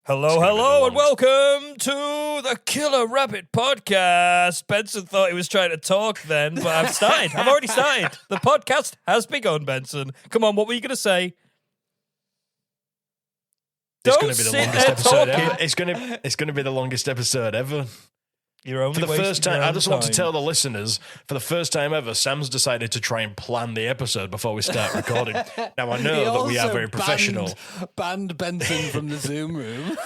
Hello, and welcome to the Killer Rabbit Podcast. Benson thought he was trying to talk then, but I've started. I've already started. The podcast has begun, Benson. Come on, what were you going to say? It's going to be the longest episode ever. It's going to be the longest episode ever. You're only for the first time. I just want to time. tell the listeners, for the first time ever, Sam's decided to try and plan the episode before we start recording. Now I know that we are very professional. Banned Benson from the Zoom room.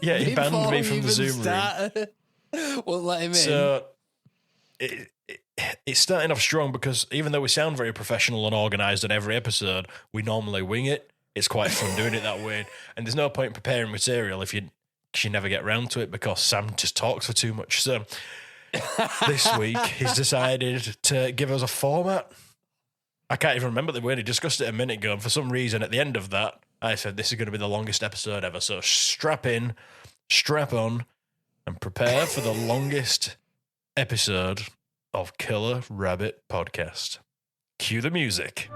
Yeah, he banned me from the Zoom room. Won't let him in. So it's starting off strong because even though we sound very professional and organised on every episode, we normally wing it. It's quite fun doing it that way, and there's no point preparing material if you never get round to it because Sam just talks for too much. So this week he's decided to give us a format. I can't even remember that we only discussed it a minute ago, and for some reason at the end of that I said this is going to be the longest episode ever. So strap in, strap on, and prepare for the longest episode of Killer Rabbit Podcast. Cue the music.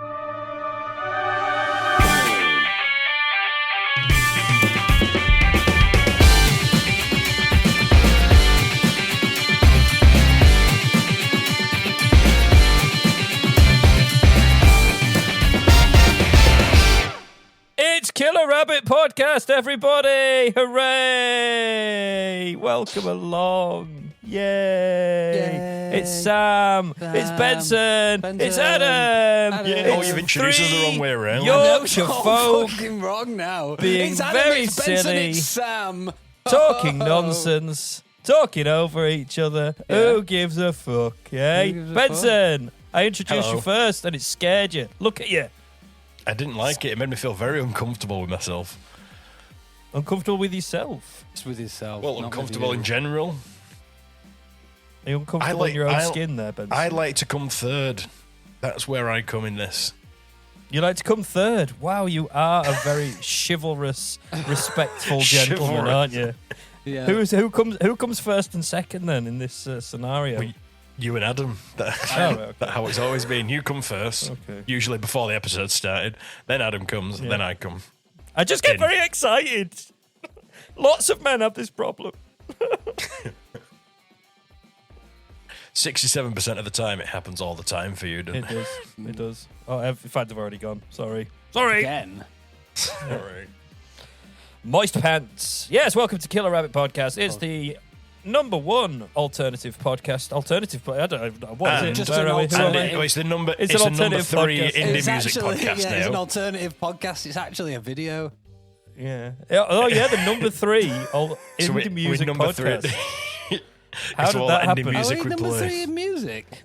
It's Killer Rabbit Podcast, everybody! Hooray! Welcome along. Yay! It's Sam. It's Benson. It's Adam. Yeah, you've introduced us the wrong way around. Yorkshire folk fucking wrong now. being It's Adam, very it's Benson, silly, it's Sam. talking nonsense, talking over each other. Yeah. Who gives a fuck, eh? Who gives a Benson, I introduced Hello. you first and it scared you. Look at you. I didn't like it. It made me feel very uncomfortable with myself. Uncomfortable with yourself? It's with yourself. Well, not uncomfortable with in general. Are you uncomfortable in your own skin there, Benson? I like to come third. That's where I come in this. You like to come third. Wow, you are a very chivalrous, respectful gentleman, Chivalrous. aren't you? you. Yeah. Who comes first and second then in this scenario? Well, you and Adam. That's okay. how it's always been. You come first, Okay. usually before the episode started. Then Adam comes, then I come. I just get in. very excited. Lots of men have this problem. 67% of the time, it happens all the time for you, doesn't It it? does. It does. Oh, in fact, I've already gone. Sorry. Again. All right. Moist Pants. Yes, welcome to Killer Rabbit Podcast. It's the number one alternative podcast. I don't know. What is it? And- Just Where an are we? Who are we? alternative- It's the number. It's It's, an the number alternative 3 podcast. indie It's music actually, podcast yeah, it's an now. alternative podcast. It's actually a video. Yeah. Oh, yeah, the number 3 indie music number podcast. 3. How It's did all that indie happen? music Are we we number play. 3 in music?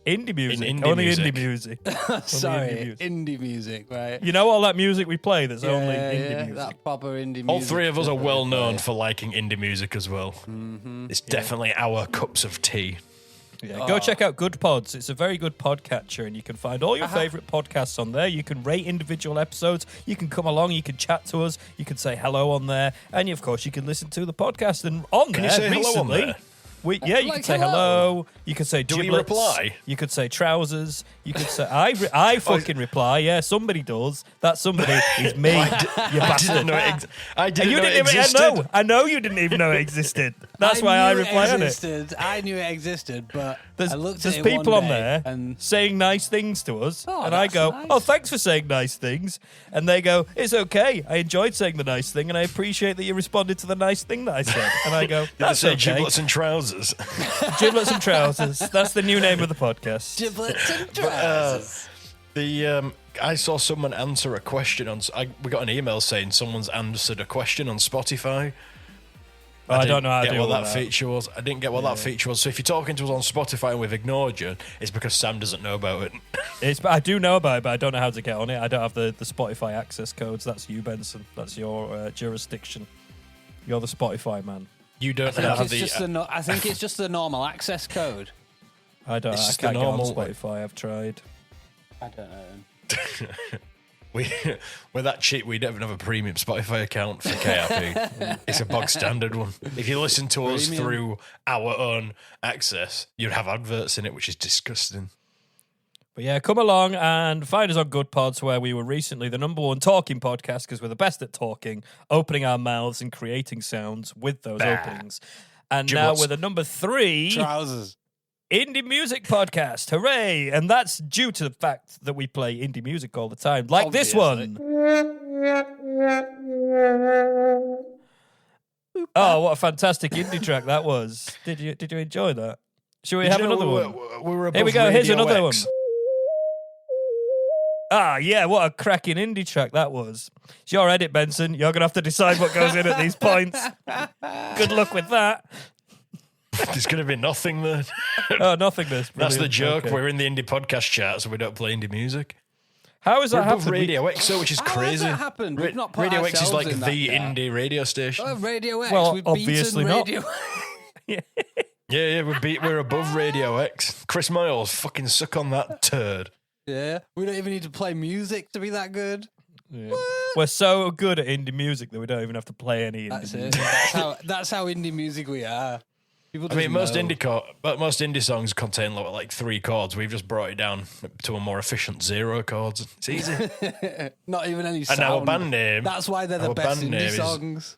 Indie music. indie Only music. indie music. Sorry, indie music. indie music, right? You know all that music we play that's only Yeah, indie yeah, music. that proper indie music. All three of us are that well we known play. for liking indie music as well. Mm-hmm. It's definitely our cups of tea. Yeah, go check out GoodPods. It's a very good podcatcher, and you can find all your favourite podcasts on there. You can rate individual episodes. You can come along. You can chat to us. You can say hello on there, and of course, you can listen to the podcast. And on Can there, you say hello on recently, there? you can Like say hello. You can say Do we giblets. reply? You could say trousers. You could say I fucking reply. Yeah, somebody does. That somebody is me. You I didn't bastard. know it. I And didn't you know didn't it even. existed. I know you didn't even know it existed. That's why I knew reply on it. existed. I knew it existed, but I looked There's at it people one on day there and saying nice things to us, Oh, and I that's go, nice. "Oh, thanks for saying nice things," and they go, "It's okay. I enjoyed saying the nice thing, and I appreciate that you responded to the nice thing that I said." And I go, Did they "That's say okay." giblets and trousers? Giblets and trousers. That's the new name of the podcast. giblets and trousers. I saw someone answer a question on. We got an email saying someone's answered a question on Spotify. Oh, I don't know how to get do what all that feature was. I didn't get what that feature was. So if you're talking to us on Spotify and we've ignored you, it's because Sam doesn't know about it. I do know about it, but I don't know how to get on it. I don't have the Spotify access codes. That's you, Benson. That's your jurisdiction. You're the Spotify man. You don't I have think, the. I think it's just the normal access code. I don't. It's I just can't the get on normal- Spotify. I've tried. I don't know. We're that cheap. We don't even have a premium Spotify account for KRP. It's a bog standard one. If you listen to us Premium. through our own access, you'd have adverts in it, which is disgusting. But yeah, come along and find us on GoodPods, where we were recently the #1 talking podcast because we're the best at talking, opening our mouths and creating sounds with those openings. And Giblets. now we're the #3 Trousers. indie music podcast. Hooray! And that's due to the fact that we play indie music all the time, like this one. Oh, what a fantastic indie track that was. Did you enjoy that? Should we have another one? Here we go. Here's another one. Ah, yeah, what a cracking indie track that was. It's your edit, Benson. You're going to have to decide what goes in at these points. Good luck with that. There's going to be nothing there. Oh, nothingness. That's the Brilliant. joke. Okay. We're in the indie podcast chart, so we don't play indie music. How has We're that above happened? Radio XO, which is How has crazy. that happened? We've not put Radio X is ourselves like in the that chart. indie radio station. Oh, Radio X. Well, We've obviously beaten not. Radio Yeah, we're above Radio X. Chris Miles, fucking suck on that turd. Yeah. We don't even need to play music to be that good. Yeah. We're so good at indie music that we don't even have to play any indie That's music. it. That's how indie music we are. People I mean, just most know. most indie songs contain like 3 chords. We've just brought it down to a more efficient 0 chords. It's easy. Not even any sound. And our band name. That's why they're the our best band name indie is- songs.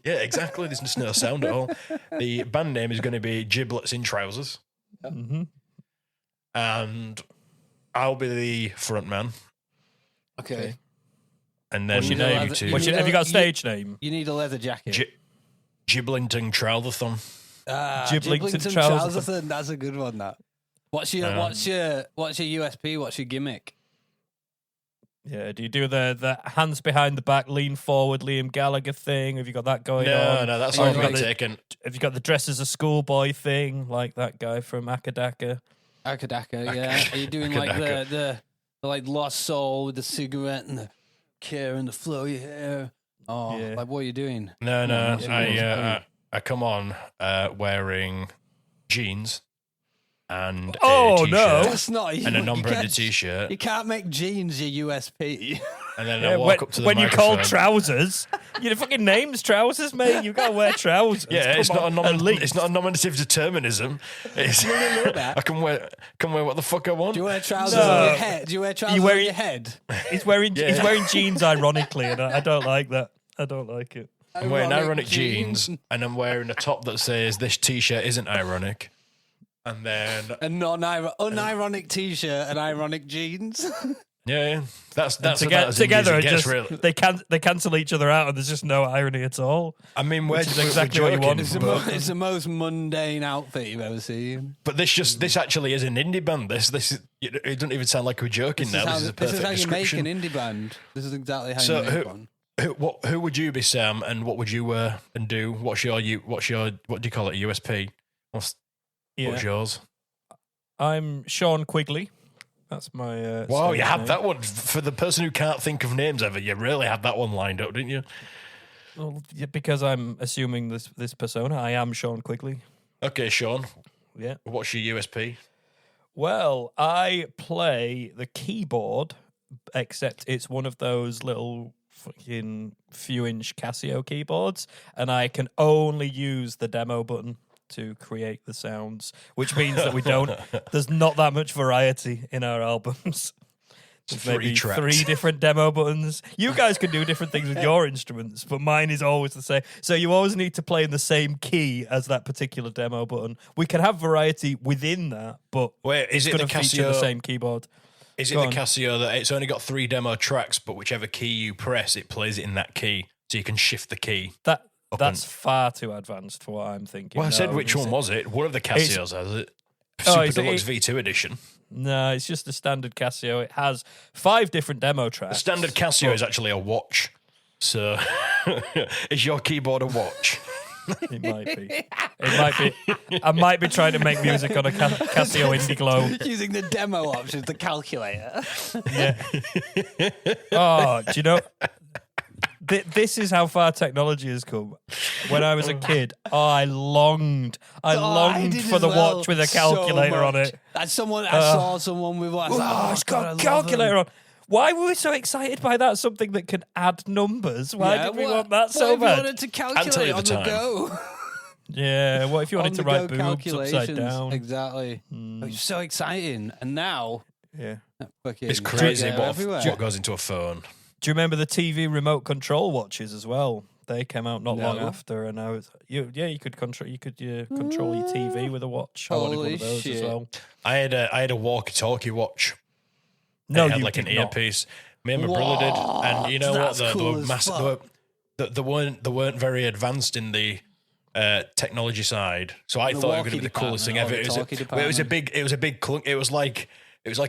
Yeah, exactly. There's just no sound at all. The band name is going to be Giblets in Trousers. Mm-hmm. And I'll be the front man. Okay. And then What's your You know, name? you Have know, you got a you- stage name? You need a leather jacket. Giblington Troutherthon. Giblington Giblington Trousers. Trousers. That's a good one. That. What's your USP? What's your gimmick? Yeah, do you do the hands behind the back, lean forward, Liam Gallagher thing? Have you got that going on? No, that's Or all have you got taken. Have you got the dress as a schoolboy thing, like that guy from Akadaka? Akadaka, yeah. Are you doing like the like Lost Soul with the cigarette and the care and the flowy hair? Oh, Yeah. like what are you doing? No, Yeah, I come on wearing jeans and Oh, a t-shirt no. That's not and a you non-branded can't- t-shirt, You can't make jeans your USP. and then Yeah, I walk up to the when you microphone. call trousers, your fucking name's trousers, mate. You gotta wear trousers. Yeah, it's Come not on, at least. it's not a nominative determinism. It's, I can wear what the fuck I want. Do you wear trousers No. on your head? Do you wear trousers wearing- on your head? He's wearing Yeah. he's wearing jeans ironically, and I don't like that. I don't like it. I'm wearing ironic jeans, and I'm wearing a top that says "This T-shirt isn't ironic," and then A unironic t-shirt and ironic jeans. yeah, that's Together, about as indie together as it gets, just really. they cancel each other out, and there's just no irony at all. I mean, which is exactly what you want. It's the most mundane outfit you've ever seen. But this actually is an indie band. This it doesn't even sound like we're joking now. This is a perfect how you make description. an indie band. This is exactly how So you make one. Who would you be, Sam? And what would you wear and do? What's your what do you call it? USP? What's yours? I'm Sean Quigley. That's my. Wow, stage you had name. that one for the person who can't think of names ever. You really had that one lined up, didn't you? Well, yeah, because I'm assuming this persona. I am Sean Quigley. Okay, Sean. Yeah. What's your USP? Well, I play the keyboard, except it's one of those little fucking few-inch Casio keyboards, and I can only use the demo button to create the sounds, which means that we don't. There's not that much variety in our albums. There's maybe 3 different demo buttons. You guys can do different things with your instruments, but mine is always the same. So you always need to play in the same key as that particular demo button. We can have variety within that, but Wait, is it the going to feature the Casio? same keyboard. Is it Go the on. Casio that it's only got 3 demo tracks, but whichever key you press, it plays it in that key, so you can shift the key. That's far too advanced for what I'm thinking. Well, I said No, which one was it? One of the Casios has it. Oh, Super is it- Deluxe V2 edition. No, it's just a standard Casio. It has 5 different demo The tracks. standard Casio is actually a watch. So, is your keyboard a watch? It might be. It might be. I might be trying to make music on a Casio Indiglo. Using the demo options, the calculator. Yeah. Oh, do you know? This is how far technology has come. When I was a kid, I longed did for as the well, watch with a so calculator on much. it. I saw someone with one. I was like, Oh, it's got a calculator on. Why were we so excited by that? Something that can add numbers. Why did we want that so what if you bad? wanted to calculate you on the the time. go? Yeah, what if you wanted to write On-the-go boobs upside calculations. down? Exactly. It was so exciting. And now Yeah. It's crazy everywhere. what goes into a phone. Do you remember the TV remote control watches as well? They came out not long after, and you could control your TV with a watch. I wanted one of those as well. I had a walkie-talkie watch. No, it had you like did an not. earpiece. Me and my brother did, and you know what? They weren't very advanced in the technology side, so I thought it was going to be the coolest thing ever. It was a big clunk. It was like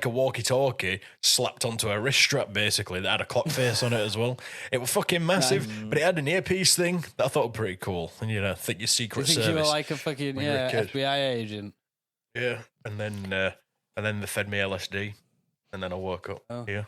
a walkie-talkie slapped onto a wrist strap, basically, that had a clock face on it as well. It was fucking massive, but it had an earpiece thing that I thought was pretty cool. And think your Secret Service. You were like a fucking FBI agent. Yeah, and then they fed me LSD, and then I woke up. Oh. Yeah.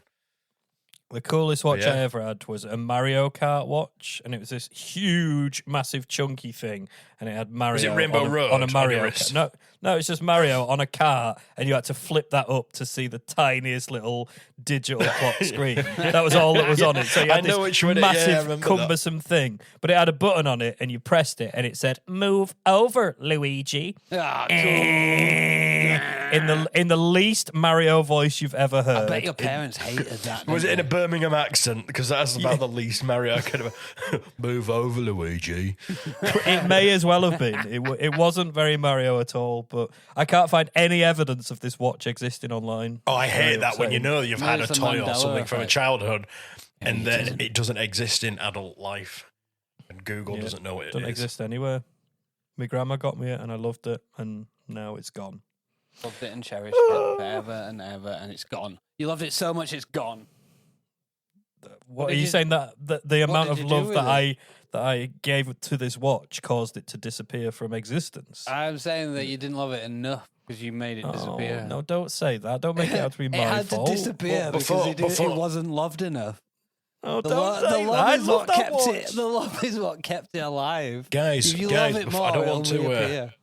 The coolest watch I ever had was a Mario Kart watch, and it was this huge, massive, chunky thing, and it had Mario. Was it Rainbow Road on a Mario Kart? No, it's just Mario on a cart, and you had to flip that up to see the tiniest little digital clock screen. That was all that was on it. So you had this massive, cumbersome thing, but it had a button on it, and you pressed it, and it said, "Move over, Luigi." Ah, cool. In the least Mario voice you've ever heard. I bet your parents hated that. Was it in a Birmingham accent? Because that's about the least Mario I could have. Move over, Luigi. It may as well have been. It wasn't very Mario at all, but I can't find any evidence of this watch existing online. Oh, I hate that when you know you've had a toy or something from a childhood, and then it doesn't exist in adult life, and Google doesn't know what it doesn't exist anywhere. My grandma got me it, and I loved it, and now it's gone. Loved it and cherished it forever and ever, and it's gone. You loved it so much, it's gone. What are you saying that the amount of love that I gave to this watch caused it to disappear from existence? I'm saying that you didn't love it enough because you made it disappear. No, don't say that. Don't make it out to be my fault. It had to disappear because it wasn't loved enough. Oh, don't say that. I love that watch. The love is what kept it alive. Guys, if you love it more, I don't want to. reappear.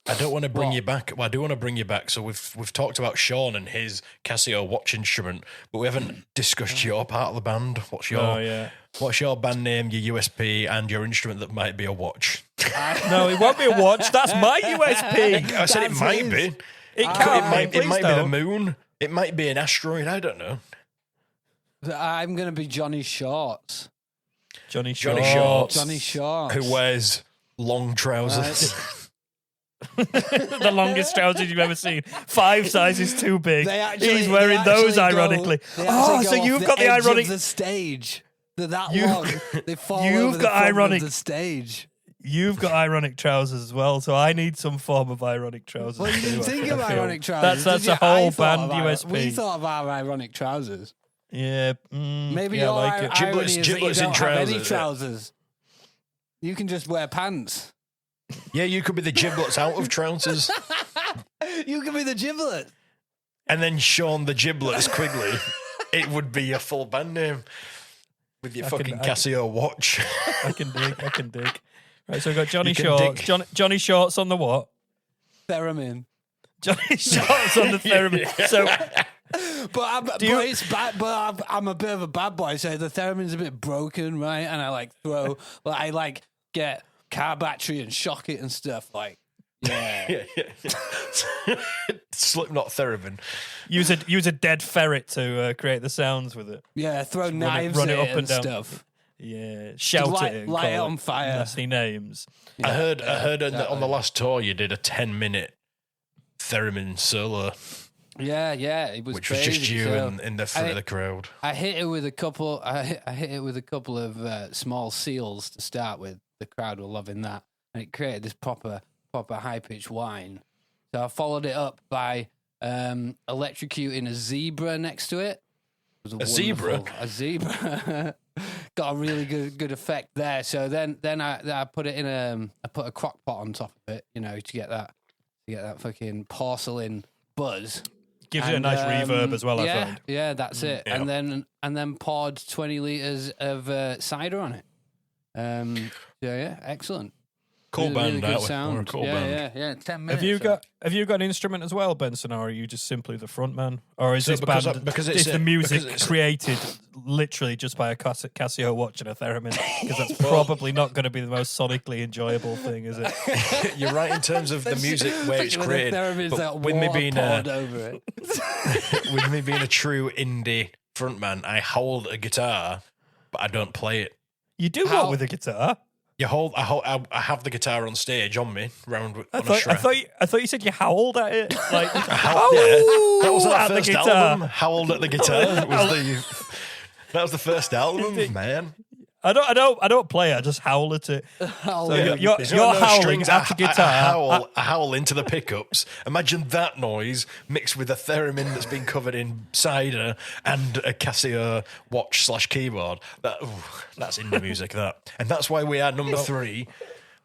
I don't want to bring you back. Well, I do want to bring you back. So we've talked about Sean and his Casio watch instrument, but we haven't discussed your part of the band. What's your band name, your USP, and your instrument that might be a watch? No, it won't be a watch. That's my USP. I said it might be. It can't. It might be the moon. It might be an asteroid. I don't know. I'm going to be Johnny Shorts. Johnny Shorts. Who wears long trousers. The longest trousers you've ever seen. 5 sizes too big. He's wearing those, ironically. So you've got the ironic. The stage. They're that long. They fall over the front of the stage. You've got ironic trousers as well, so I need some form of ironic trousers. Well, you didn't think of ironic trousers. That's a whole band USP. We thought of our ironic trousers. Yeah. Maybe your like it. Giblets in trousers. Have any trousers. You can just wear pants. Yeah, you could be the Giblets out of trousers. You could be the Giblets. And then Sean the Giblets Quigley. It would be your full band name. With your Casio watch. I can dig. Right, so we've got Johnny Shorts. Johnny Shorts on the what? Theremin. Johnny Shorts on the theremin. So... But I'm a bit of a bad boy, so the theremin's a bit broken, right? And I get car battery and shock it and stuff. Yeah. Slipknot theremin. Use a dead ferret to create the sounds with it. Yeah, throw knives run at it it and down. stuff. Yeah, shout it and light it on fire. Nasty names. Yeah, I heard on the last tour you did a 10-minute theremin solo. Yeah, it was which crazy. Was just you in the front of the crowd. I hit it with a couple. I hit it with a couple of small seals to start with. The crowd were loving that, and it created this proper high pitched whine. So I followed it up by electrocuting a zebra next to it. A zebra. Got a really good effect there. So then I put it in I put a crock pot on top of it, to get that fucking porcelain buzz. Gives it a nice reverb as well, I find. Yeah, that's it. Yeah. And then poured 20 litres of cider on it. Yeah, excellent. Cool band, good aren't we? sound. We're a cool band. Yeah. 10 minutes. Have you got an instrument as well, Benson, or are you just simply the front man? Or is So this because band I- because is it's the a- music because it's a- created literally just by a Casio watch and a theremin? Because that's probably not going to be the most sonically enjoyable thing, is it? You're right in terms of the music where it's created. But with me being over it. with me being a true indie frontman, I hold a guitar, but I don't play it. You do what with a guitar? I have the guitar on stage on me, round on a I strap. thought you said you howled at it. Like, Yeah, that was our at the first guitar. album. Howled at the guitar. That was the first album, man. I don't play. I just howl at it. So you're There's no howling strings. at the guitar. I howl into the pickups. Imagine that noise mixed with a theremin that's been covered in cider and a Casio watch/keyboard. That's indie music, that. And that's why we are number 3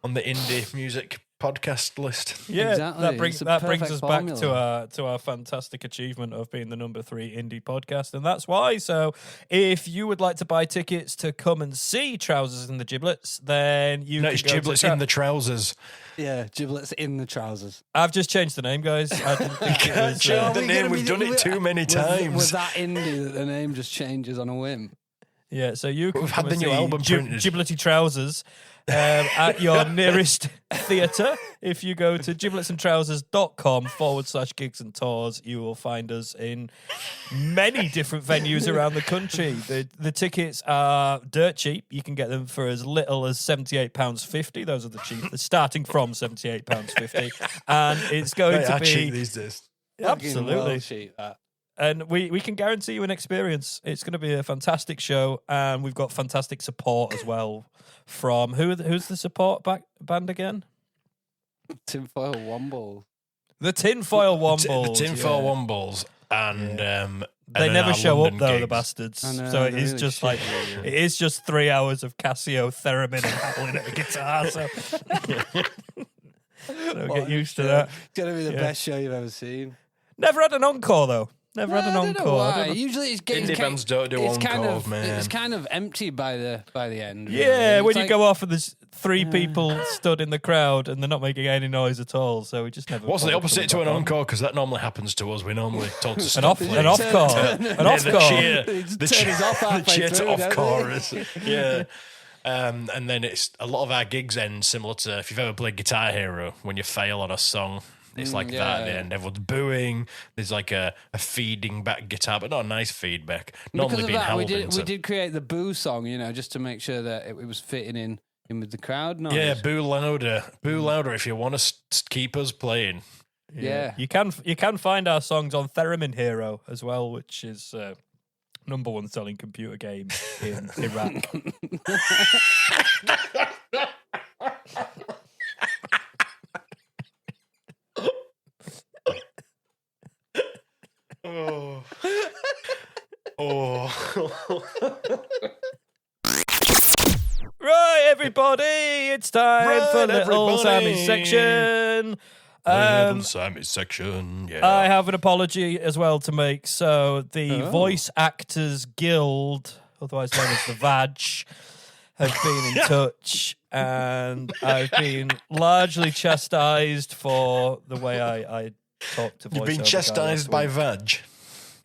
on the indie music podcast list. Yeah, Exactly. that brings It's a us perfect back formula. to our fantastic achievement of being the number 3 indie podcast, and that's why. So, if you would like to buy tickets to come and see Trousers in the Giblets, then you No, can it's go to Giblets in the trousers. Yeah, Giblets in the trousers. I've just changed the name, guys. I didn't think it was. Change the name. We've done it too many times. Was that indie that the name just changes on a whim? Yeah, so you can We've come had the and new see album printed. Giblety Trousers at your nearest theatre. If you go to gibletsandtrousers.com/gigs and tours, you will find us in many different venues around the country. The tickets are dirt cheap. You can get them for as little as £78.50. Those are the cheapest, starting from £78.50. And it's going They to are cheap be... these days. Absolutely. Well cheap, that. And we can guarantee you an experience. It's going to be a fantastic show, and we've got fantastic support as well from who's the support band again? Tinfoil Wombles. The Tinfoil Wombles. The Tinfoil Wombles. And They never our show London up though, the gigs. bastards. I know, So it they're is really just shit. like it is just 3 hours of Casio theremin and howling at a guitar. So, so get used to that. It's going to be the Yeah. best show you've ever seen. Never had an encore though. Never had an I don't know encore. I why. don't know. Usually it's Indie bands don't do it's kind encores, of, man. It's kind of empty by the end. really. Yeah, It's when you like- go off and there's 3 people stood in the crowd and they're not making any noise at all, so we just never. What's the bothered opposite to coming an back on. encore? Because that normally happens to us. We normally told to An stop. off playing. an off core, an off the core. cheer, They just the turn us off the halfway cheer to through, off don't they? chorus. Yeah. And then it's a lot of our gigs end similar to if you've ever played Guitar Hero, when you fail on a song. It's like that at the yeah. end. Everyone's booing. There's like a feeding back guitar, but not a nice feedback. Normally Because of being that, held we into. did create the boo song, just to make sure that it was fitting in with the crowd. Noise. Yeah, boo louder if you want to keep us playing. Yeah. You can find our songs on Theremin Hero as well, which is number 1 selling computer game in Iraq. Oh. Oh. Right, everybody, it's time Right, for Little everybody. Sammy's section. Little Sammy's section. Yeah. I have an apology as well to make. So the Voice Actors Guild, otherwise known as the VAG, have been in touch, and I've been largely chastised for the way I talk to voiceover. You've been guy chastised last by week. Vag.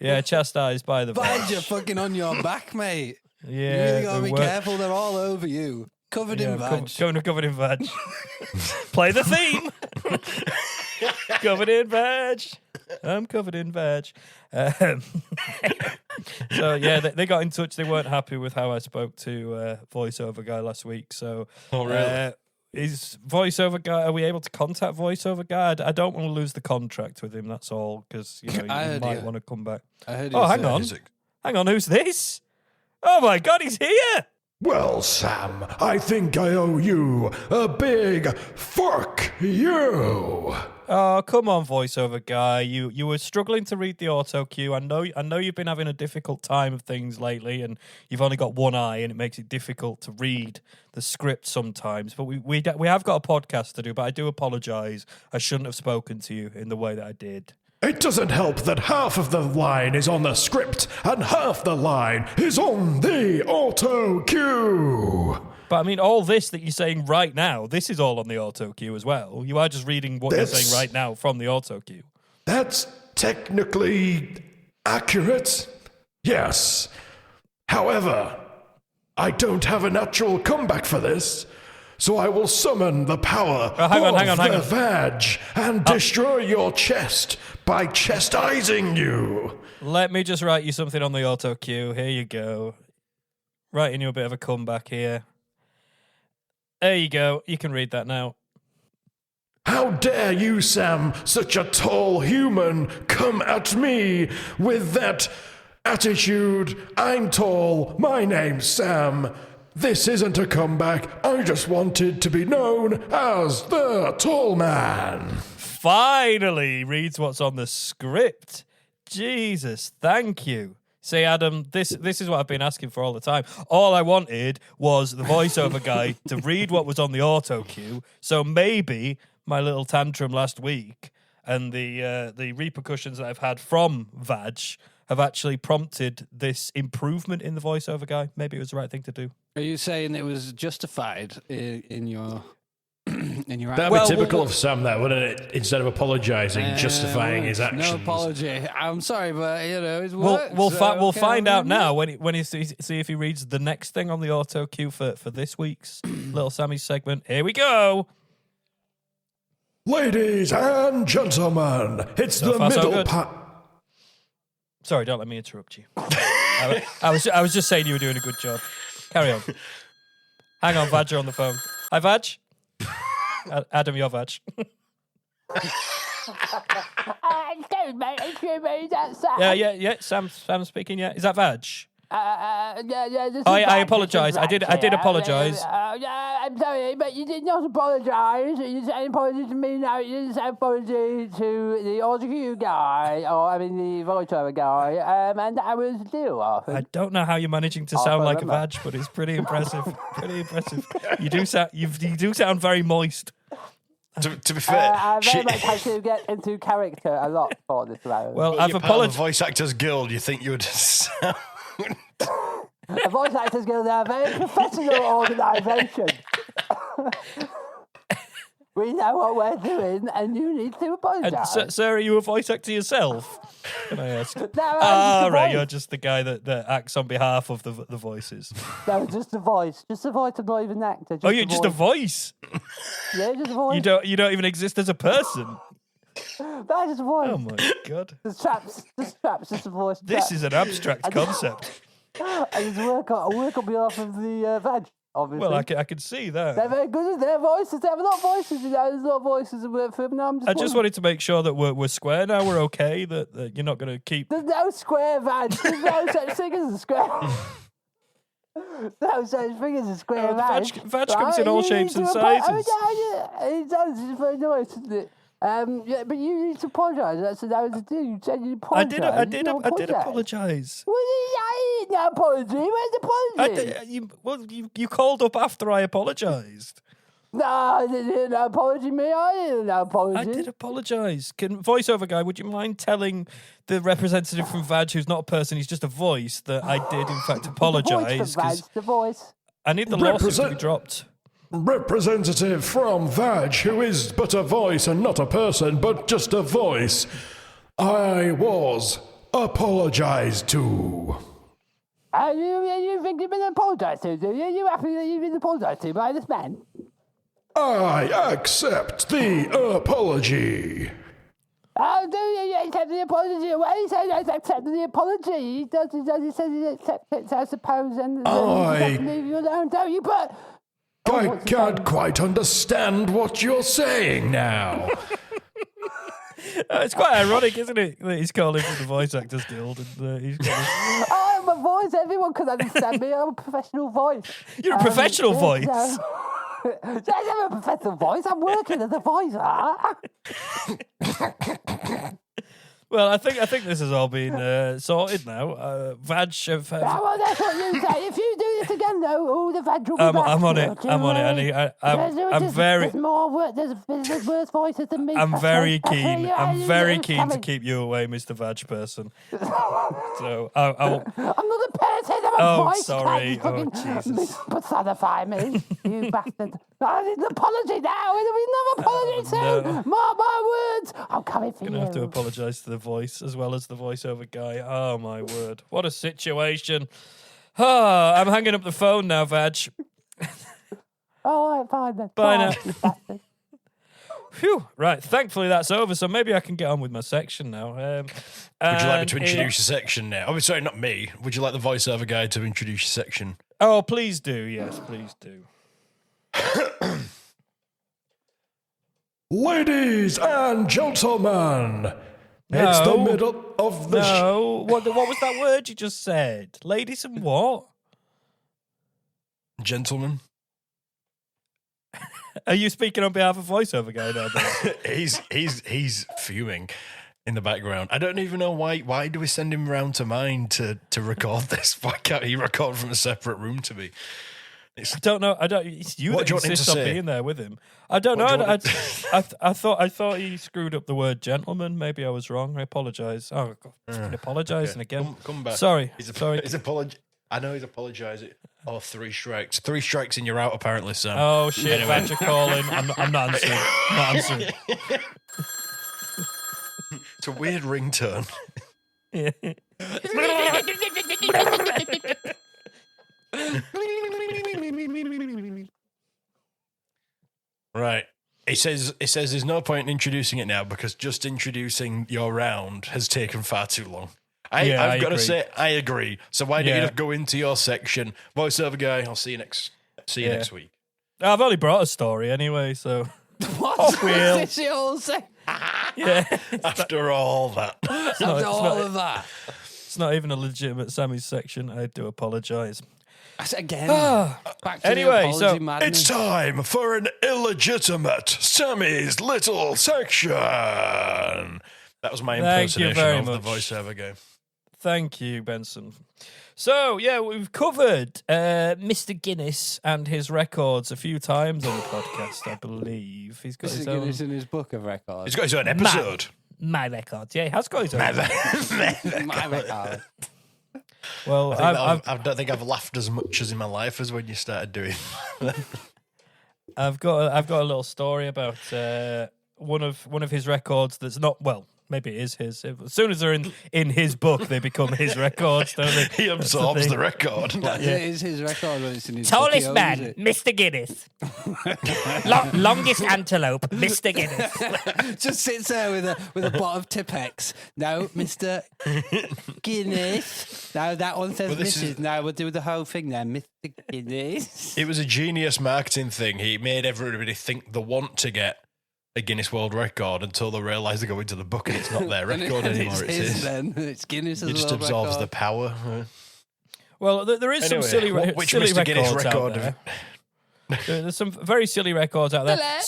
Yeah, chastised by the Bad, VAG. you're fucking on your back, mate. Yeah, You really gotta the be work- careful. They're all over you. Covered in vag. Covered in veg. Play the theme. Covered in veg. I'm covered in veg. So yeah, they got in touch. They weren't happy with how I spoke to voiceover guy last week. So Oh, really? is voiceover guy? Are we able to contact voiceover guy? I don't want to lose the contract with him. That's all, because I he heard might you. want to come back. I heard Oh, you hang say- on. Hang on, who's this? Oh my God, he's here! Well, Sam, I think I owe you a big fuck you. Oh, come on, voiceover guy. You were struggling to read the auto cue. I know you've been having a difficult time of things lately, and you've only got one eye, and it makes it difficult to read the script sometimes. But we have got a podcast to do. But I do apologise. I shouldn't have spoken to you in the way that I did. It doesn't help that half of the line is on the script and half the line is on the auto cue. But I mean, all this that you're saying right now, this is all on the auto cue as well. You are just reading what you're saying right now from the auto cue. That's technically accurate. Yes. However, I don't have a natural comeback for this, so I will summon the power hang on. the vag and destroy your chest by chastising you. Let me just write you something on the auto cue. Here you go. Writing you a bit of a comeback here. There you go. You can read that now. How dare you, Sam, such a tall human, come at me with that attitude? I'm tall. My name's Sam. This isn't a comeback. I just wanted to be known as the tall man. Finally reads what's on the script. Jesus, thank you. See, Adam, this is what I've been asking for all the time. All I wanted was the voiceover guy to read what was on the auto cue. So maybe my little tantrum last week and the repercussions that I've had from Vag have actually prompted this improvement in the voiceover guy. Maybe it was the right thing to do. Are you saying it was justified in your in your That'd be typical of Sam, that, wouldn't it? Instead of apologising, justifying his actions. No apology. I'm sorry, but it's worked. We'll find out now when he see if he reads the next thing on the auto cue for this week's Little Sammy's segment. Here we go. Ladies and gentlemen, it's the middle part. Sorry, don't let me interrupt you. I was just saying you were doing a good job. Carry on. Hang on, Vag, you're on the phone. Hi, Vag. Adam, you're Vag. Excuse me, that's Sam. Yeah. Sam's speaking. Yeah, is that Vag? This I apologise. I did apologise. I'm sorry, but you did not apologise. You said apology to me now. You didn't say apology to the audio guy, the voiceover guy, and I was still off. I don't know how you're managing to sound like a Vag, but it's pretty impressive. You do sound very moist. To be fair, I very much had to get into character a lot for this round. Well, I've apologized. Voice Actors Guild, you think you would sound... The Voice Actors Guild are a very professional organisation. We know what we're doing, and you need to apologise. And sir, are you a voice actor yourself? Can I ask? No, Right, you're just the guy that acts on behalf of the voices. No, just a voice. Just a voice. I'm not even an actor. You're just a voice. Yeah, just a voice. You don't even exist as a person. That's just a voice. Oh my god. Just traps, just a voice. This is an abstract concept. I just work on behalf of the Vag, obviously. Well, I can see that. They're very good at their voices. They have a lot of voices. There's a lot of voices that work for them. No, I just wanted to make sure that we're square now. We're okay. That you're not going to keep. There's no square, Vag. There's no such thing as a square. No such thing as a square Vag. Vag comes in all shapes and sizes. It does. It's very nice, isn't it? Yeah, but you need to apologise. That's what I was doing. You said you apologise. I did apologise. Well, I didn't apology. Where's the apology? You called up after I apologised. No, I didn't apology me. I didn't apology. I did apologise. Voiceover guy, would you mind telling the representative from Vag, who's not a person, he's just a voice, that I did in fact apologise? The voice. I need the lawsuit to be dropped. Representative from Vag, who is but a voice and not a person, but just a voice. I was apologized to. You think you've been apologised to, do you? You happy that you've been apologised to by this man? I accept the apology. Oh, do you accept the apology? Well, he says he accepts the apology. He says he accepts it, I suppose, and you have to leave you alone, don't you? But... I can't quite understand what you're saying now. It's quite ironic, isn't it, that he's calling from the Voice Actors Guild. And he's I'm a voice. Everyone can understand me. I'm a professional voice. You're a professional voice? Yes, I'm a professional voice. I'm working as a voice. Well, I think this has all been sorted now. Vag have... Well, that's what you say. If you do this again, though, the Vag will be back. I'm on it. I'm very... There's more work. There's worse voices than me. I'm very keen. I'm very keen to keep you away, Mr. Vag person. So I'm not a person. I'm Oh, voice sorry. can Oh, fucking Jesus. personify me, you bastard. I need an apology now. It'll be another apology soon. no. Mark my words. I'm coming for I'm you. going to have to apologise to the voice as well as the voiceover guy. Oh, my word. What a situation. Oh, I'm hanging up the phone now, Vag. All right, fine then. Bye Bye, now. you bastard. Phew. Right, thankfully that's over, so maybe I can get on with my section now. Would you like me to introduce your section now? Oh, sorry, not me. Would you like the voiceover guy to introduce your section? Oh, please do. Yes, please do. Ladies and gentlemen, it's the No. middle of the No. What was that word you just said? Ladies and what? Gentleman. Are you speaking on behalf of voiceover guy now? Ben? He's fuming in the background. I don't even know why. Why do we send him round to mine to record this? Why can't he record from a separate room to me? I don't know. It's you What that do you want him insists to on say? being there with him. I don't What do know. you want I thought he screwed up the word gentleman. Maybe I was wrong. I apologise. Oh, God, fucking apologising again. Come back. Sorry. He's Sorry. I know he's apologising. Oh, 3 strikes. 3 strikes and you're out, apparently, Sam. Oh shit! Anyway. Badger calling. I'm not answering. Not answering. It's a weird ringtone. Right. It says there's no point in introducing it now because just introducing your round has taken far too long. I've got to agree. say, I agree. So why don't you Yeah. just go into your section? Voiceover guy, I'll see you next week. I've only brought a story anyway, so What? Oh, Will. Is this your say? yeah. After all that. After it's all not- of that. It's not even a legitimate Sammy's section. I do apologise. Again. Back to Anyway, the so apology madness. It's time for an illegitimate Sammy's little section. That was my Thank you impersonation very of the much. voiceover guy. Thank you, Benson. So, yeah, we've covered Mr. Guinness and his records a few times on the podcast, I believe. He's got Mr. his own... Guinness in his book of records. He's got his own episode. My records. Yeah, he has got his own. My record. Well, I don't think I've laughed as much as in my life as when you started doing. I've got a little story about one of his records that's not, well, maybe it is his. As soon as they're in his book, they become his records, don't they? He absorbs thing. the record. It is his record when it's in his book. He Tallest owns man, it. Mr. Guinness. Longest antelope, Mr. Guinness. Just sits there with a bottle of Tipex. No, Mr. Guinness. No, that one says Well, this Mrs. is- No, we'll do the whole thing then. Mr. Guinness. It was a genius marketing thing. He made everybody think they want to get a Guinness World Record until they realise they go into the book and it's not their And record anymore. it's his then. It's Guinness as It just well. absorbs the power. Well, there is Anyway, some silly, which silly Mr. Guinness records record out there. There's some very silly records out there. Hello.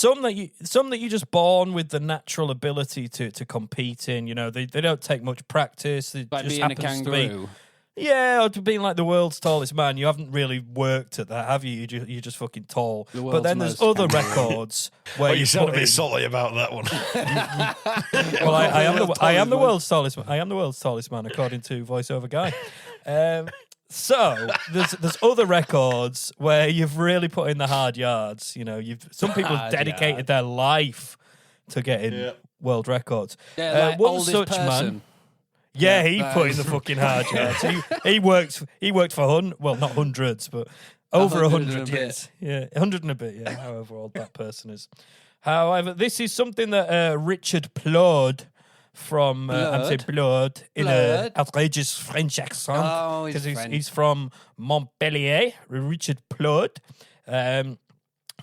Some that you're just born with the natural ability to compete in. You know, they don't take much practice. It Like just being a happens to be. kangaroo. Yeah, or to being like the world's tallest man. You haven't really worked at that, have you? You're just fucking tall. The But world's then there's most other kangaroo. records where Oh, you sound a put bit in- salty about that one. Well, I am the man. world's tallest. I am the world's tallest man, according to voiceover guy. So there's other records where you've really put in the hard yards. You know, some people have Hard dedicated yards. their life to getting Yeah. world records. Yeah, like one oldest such person. man. Yeah, he that put in is- the fucking hard yards. He worked for not hundreds, but over 100 and a 100 bit. years. Yeah, 100 and a bit. Yeah, however old that person is. However, this is something that Richard Plod from I'm saying Plod in Plod. an outrageous French accent Oh, he's because French. he's from Montpellier. Richard Plod.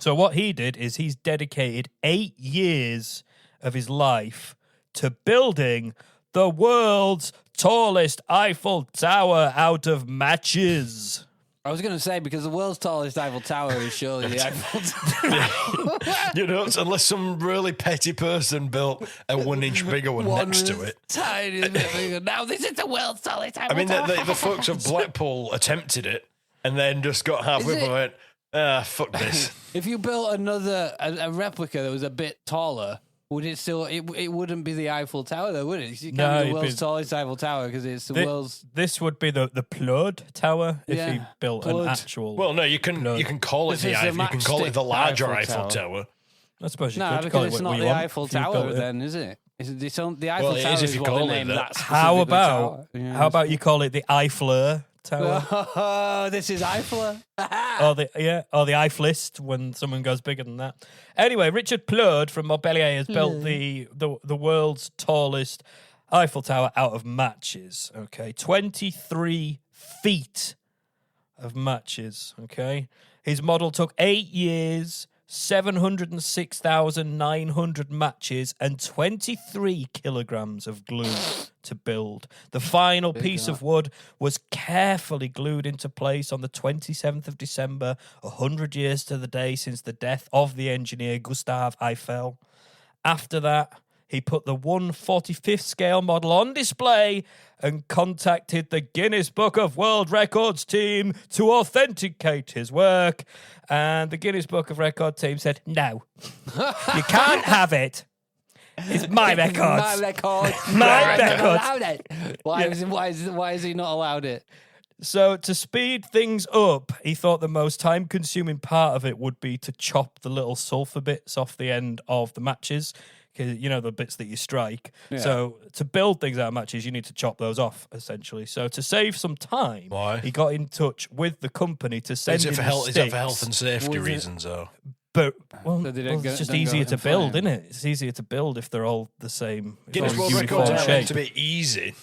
So what he did is he's dedicated 8 years of his life to building the world's tallest Eiffel Tower out of matches. I was going to say, because the world's tallest Eiffel Tower is surely the Eiffel Tower. You know, unless some really petty person built a 1 inch bigger one next to it. Tiny bit bigger. Now this is the world's tallest Eiffel I mean, Tower. the folks of Blackpool attempted it and then just got halfway Is and it- went, fuck this. If you built a replica that was a bit taller, Would it still? It wouldn't be the Eiffel Tower, though, would it? You No, can't be it'd the world's be- tallest Eiffel Tower because it's the world's. This would be the Plod Tower if he Yeah, built an Plod. actual. Well, no, you can call it This the is the Eiffel. You can call it the matchstick larger Eiffel Eiffel Tower. Tower. I suppose you No, could call because it it's what not you the want Eiffel if you Tower, built it. then, is it? The Eiffel Well, it Tower is if is you what call they it named that. that. How specific about tower. Yeah. how about you call it the Eiffler Tower? Oh, this is Eiffel. or the Eiffelist when someone goes bigger than that. Anyway, Richard Plod from Montpellier has built the world's tallest Eiffel Tower out of matches. Okay, 23 feet of matches. Okay, his model took 8 years, 706,900 matches, and 23 kilograms of glue to build. The final piece of wood was carefully glued into place on the 27th of December, 100 years to the day since the death of the engineer Gustave Eiffel. After that, he put the 1/45th scale model on display and contacted the Guinness Book of World Records team to authenticate his work. And the Guinness Book of Records team said, no, you can't have it. It's my record. My record. My I'm not record. allowed it. Why is he not allowed it? So to speed things up, he thought the most time-consuming part of it would be to chop the little sulfur bits off the end of the matches. You know, the bits that you strike. Yeah. So to build things out of matches, you need to chop those off, essentially. So to save some time, Why? he got in touch with the company to send Is it him for the health? Is that for sticks. health and safety Was it- reasons, though? But well, So they don't well, go- it's just don't go easier out to and build, flame. isn't it? It's easier to build if they're all the same. if Guinness they're World uniform Records are meant shape. to be easy.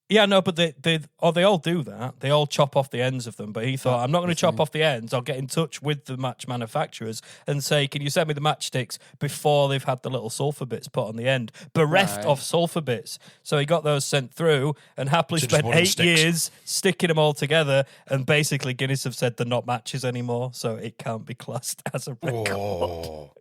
Yeah, no, but they all do that. They all chop off the ends of them. But he thought, I'm not going to chop off the ends. I'll get in touch with the match manufacturers and say, can you send me the matchsticks before they've had the little sulfur bits put on the end, bereft Right. of sulfur bits. So he got those sent through and happily So just spent wooden 8 sticks. years sticking them all together. And basically, Guinness have said they're not matches anymore, so it can't be classed as a record. Oh.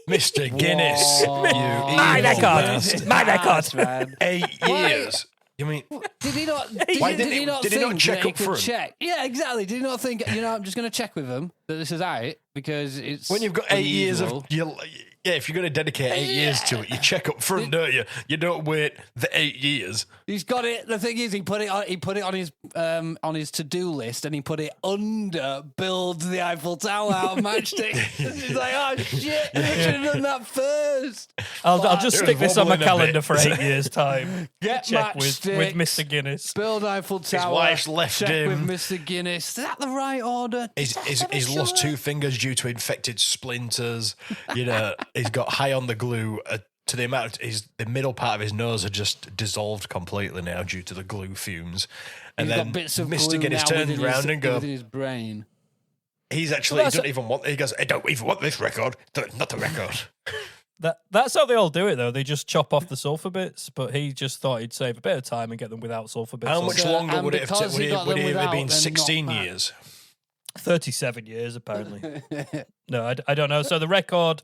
Mr. Guinness. Whoa. You My evil record. bastard. My record. Yes, man. 8 years. You mean Did he not? Why Did he not did he not think check that he up could front? check? Yeah, exactly. Did he not think? I'm just going to check with him that this is right because it's when you've got 8 years unusual. of if you're going to dedicate 8 years to it, you check up front, don't you? You don't wait the 8 years. He's got it. The thing is, he put it on his to-do list, and he put it under build the Eiffel Tower out of matchstick. He's like, oh shit, I should have done that first. I'll just It stick was this on my wobbling a calendar bit. for 8 years' time. Get Check with matchsticks. Mr. Guinness. Build Eiffel Tower. wife's left check him. with Mr. Guinness. Is that the right order? He's lost 2 fingers due to infected splinters. You know, he's got high on the glue to the amount the middle part of his nose had just dissolved completely now due to the glue fumes. And He's then got bits of Mr. glue Guinness now turned within around his, and go, within his brain. he's actually, he doesn't even want, he goes, I don't even want this record. Not the record. That's how they all do it, though. They just chop off the sulfur bits, but he just thought he'd save a bit of time and get them without sulfur bits. How So much So, longer and would it have because he got would them it have without, been they're not 16 back. years? 37 years, apparently. No, I don't know. So the record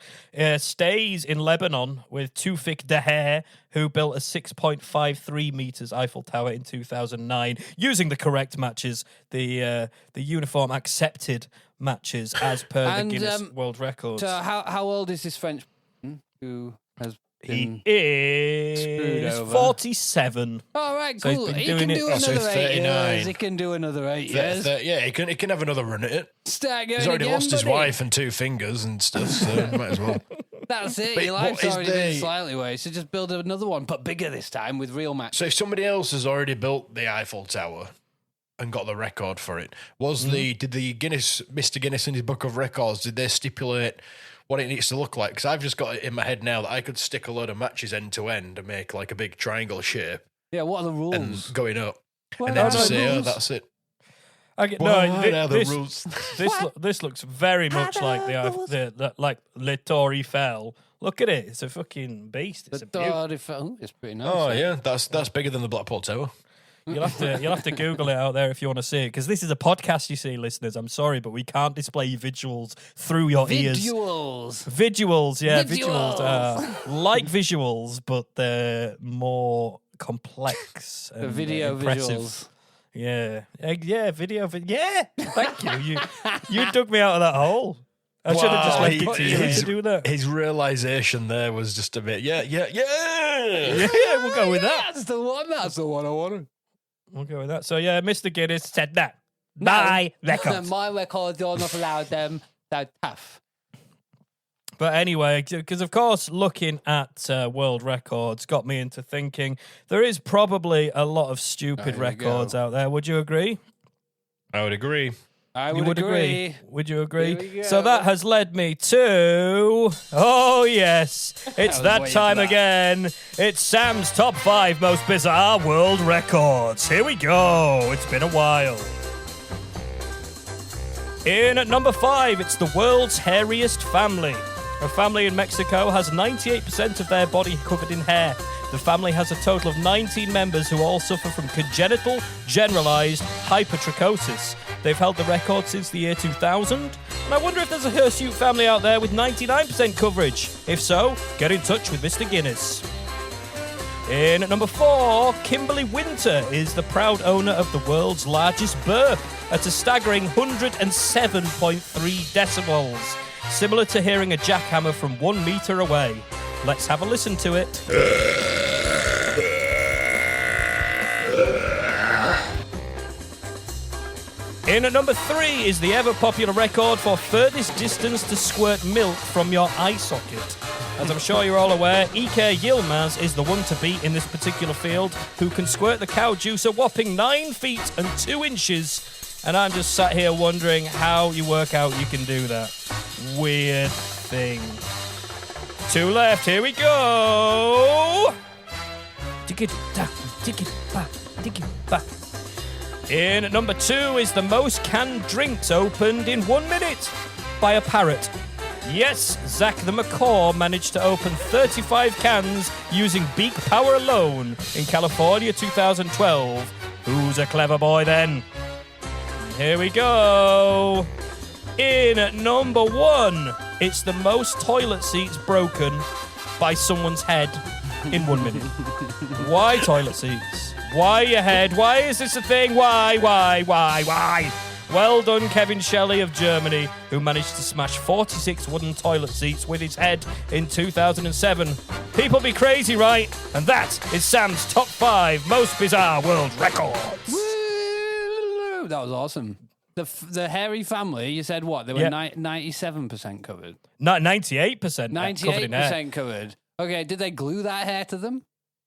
stays in Lebanon with Tufik Daher, who built a 6.53 meters Eiffel Tower in 2009 using the correct matches, the uniform accepted matches as per And, the Guinness World Records. So how old is this French person who has been? He is over. 47. All right, So he's cool. been He doing can it- do Oh, so another 8 39. years. He can do another 8 years. Yeah, he can have another run at it. Start going He's already again, lost his buddy. wife and 2 fingers and stuff, so might as well. That's it. But Your what life's is already been the- slightly worse. So just build another one, but bigger this time with real matches. So if somebody else has already built the Eiffel Tower and got the record for it, did the Guinness, Mr. Guinness in his book of records, did they stipulate what it needs to look like? Because I've just got it in my head now that I could stick a load of matches end to end and make like a big triangle shape Yeah, what are the rules? and going up. What And are then the just say, oh, rules? that's it. No, What are the this, rules? this looks very much like the like Le Tour Eiffel. Look at it; it's a fucking beast. It's The a beaut. Tour Eiffel. It's pretty nice. Oh, eh? yeah, that's bigger than the Blackpool Tower. You'll have to Google it out there if you want to see it, because this is a podcast. You see, listeners, I'm sorry, but we can't display visuals through your ears. Visuals. Visuals, yeah, Visuals. visuals. Like visuals, but they're more complex. And, Video impressive. visuals. Yeah, yeah, video. Yeah, thank you. You dug me out of that hole. I should have just Wow, left it to you to do that. His realization there was just a bit, yeah. Yeah, we'll go with that. That's the one. That's the one I wanted. We'll go with that. So, yeah, Mr. Guinness said that. My records. My records, you're not allowed them. They're tough. But anyway, because of course, looking at world records got me into thinking there is probably a lot of stupid records out there. Would you agree? I would agree. I You would agree. Would you Here agree? we So go. that has led me to... Oh, yes. It's was that waiting time for that. again. It's Sam's top 5 most bizarre world records. Here we go. It's been a while. In at number 5, it's the world's hairiest family. A family in Mexico has 98% of their body covered in hair. The family has a total of 19 members who all suffer from congenital generalized hypertrichosis. They've held the record since the year 2000, and I wonder if there's a hirsute family out there with 99% coverage. If so, get in touch with Mr. Guinness. In at number 4, Kimberly Winter is the proud owner of the world's largest burp at a staggering 107.3 decibels, similar to hearing a jackhammer from 1 meter away. Let's have a listen to it. In at number 3 is the ever-popular record for furthest distance to squirt milk from your eye socket. As I'm sure you're all aware, Ike Yilmaz is the one to beat in this particular field, who can squirt the cow juice a whopping 9 feet and 2 inches. And I'm just sat here wondering how you work out you can do that. Weird thing. 2 left, here we go! In at number 2 is the most canned drinks opened in 1 minute by a parrot. Yes, Zach the Macaw managed to open 35 cans using beak power alone in California 2012. Who's a clever boy then? Here we go. In at number 1, it's the most toilet seats broken by someone's head in 1 minute. Why toilet seats? Why your head? Why is this a thing? Why? Well done, Kevin Shelley of Germany, who managed to smash 46 wooden toilet seats with his head in 2007. People be crazy, right? And that is Sam's top 5 most bizarre world records. Woo! That was awesome. The hairy family, you said what? They were 97% covered. Not 98%. Covered in hair. 98% covered. Okay, did they glue that hair to them?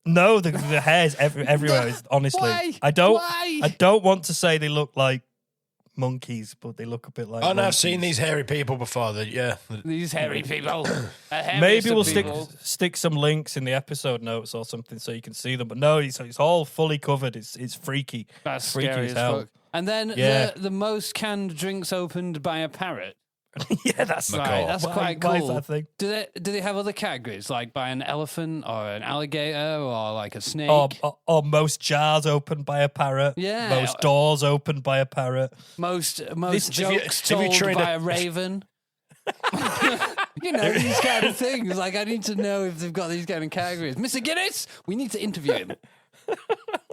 No, the hair's everywhere. Honestly, Why? I don't Why? want to say they look like monkeys, but they look a bit like. Oh, no, I've monkeys. seen these hairy people before. These hairy people. Maybe we'll stick some links in the episode notes or something so you can see them. But no, it's all fully covered. It's freaky. That's freaky scary as as hell. fuck. And then Yeah. the most canned drinks opened by a parrot. Yeah, that's Right, that's quite cool. Why is that a thing? Do they have other categories like by an elephant or an alligator or like a snake? Or most jars opened by a parrot. Yeah. Most doors opened by a parrot. most Have you jokes tried told by a- a raven. You know, these kind of things. Like, I need to know if they've got these kind of categories. Mr. Guinness, we need to interview him.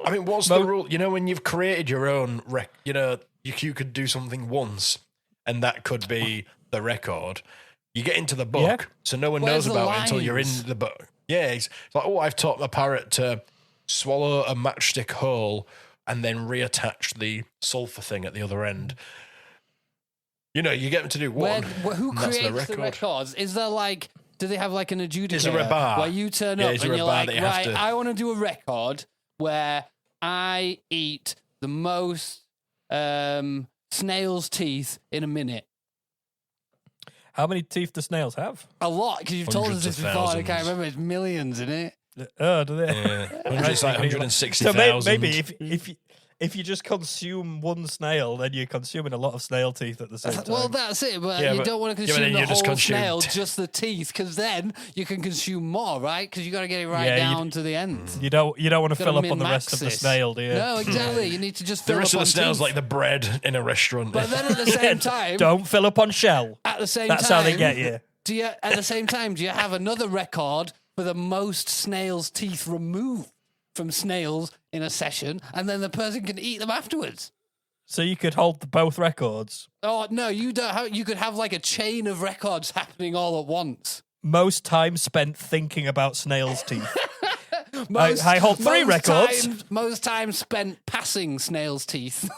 I mean, what's the rule? You know, when you've created your own you could do something once, and that could be the record. You get into the book, so no one Where's knows the about it until you're in lines? the book. Yeah, it's like, oh, I've taught the parrot to swallow a matchstick whole and then reattach the sulfur thing at the other end. You know, you get them to do one. Who and that's creates the records? Is there like, do they have like an adjudicator? Is there a bar? Where you turn Yeah, up is and there a you're bar like, that you have right, to- I want to do a record where I eat the most snail's teeth in a minute. How many teeth do snails have? A lot, because you've told us Hundreds this of before. I can't thousands. remember. It's millions, isn't it? Oh, do they? Yeah. It's like So 160,000. maybe if you just consume one snail, then you're consuming a lot of snail teeth at the same time. Well, that's it. But Yeah, you but- don't want to yeah, but consume then the you just whole consume snail, t- just the teeth, because then you can consume more, right? Because you got to get it right Yeah, down to the end. you don't want to Gotta fill up on the min-max rest of the this. snail, do you? No, exactly. You need to just the fill rest up of the on snail's teeth. like the bread in a restaurant. But then at the same time, Don't fill up on shell. at the same That's time, how they get you. Do you? At the same time, do you have another record for the most snails' teeth removed from snails in a session, and then the person can eat them afterwards? So you could hold both records. Oh no, you don't have. You could have like a chain of records happening all at once. Most time spent thinking about snails' teeth. I hold 3 records. Most time spent passing snails' teeth.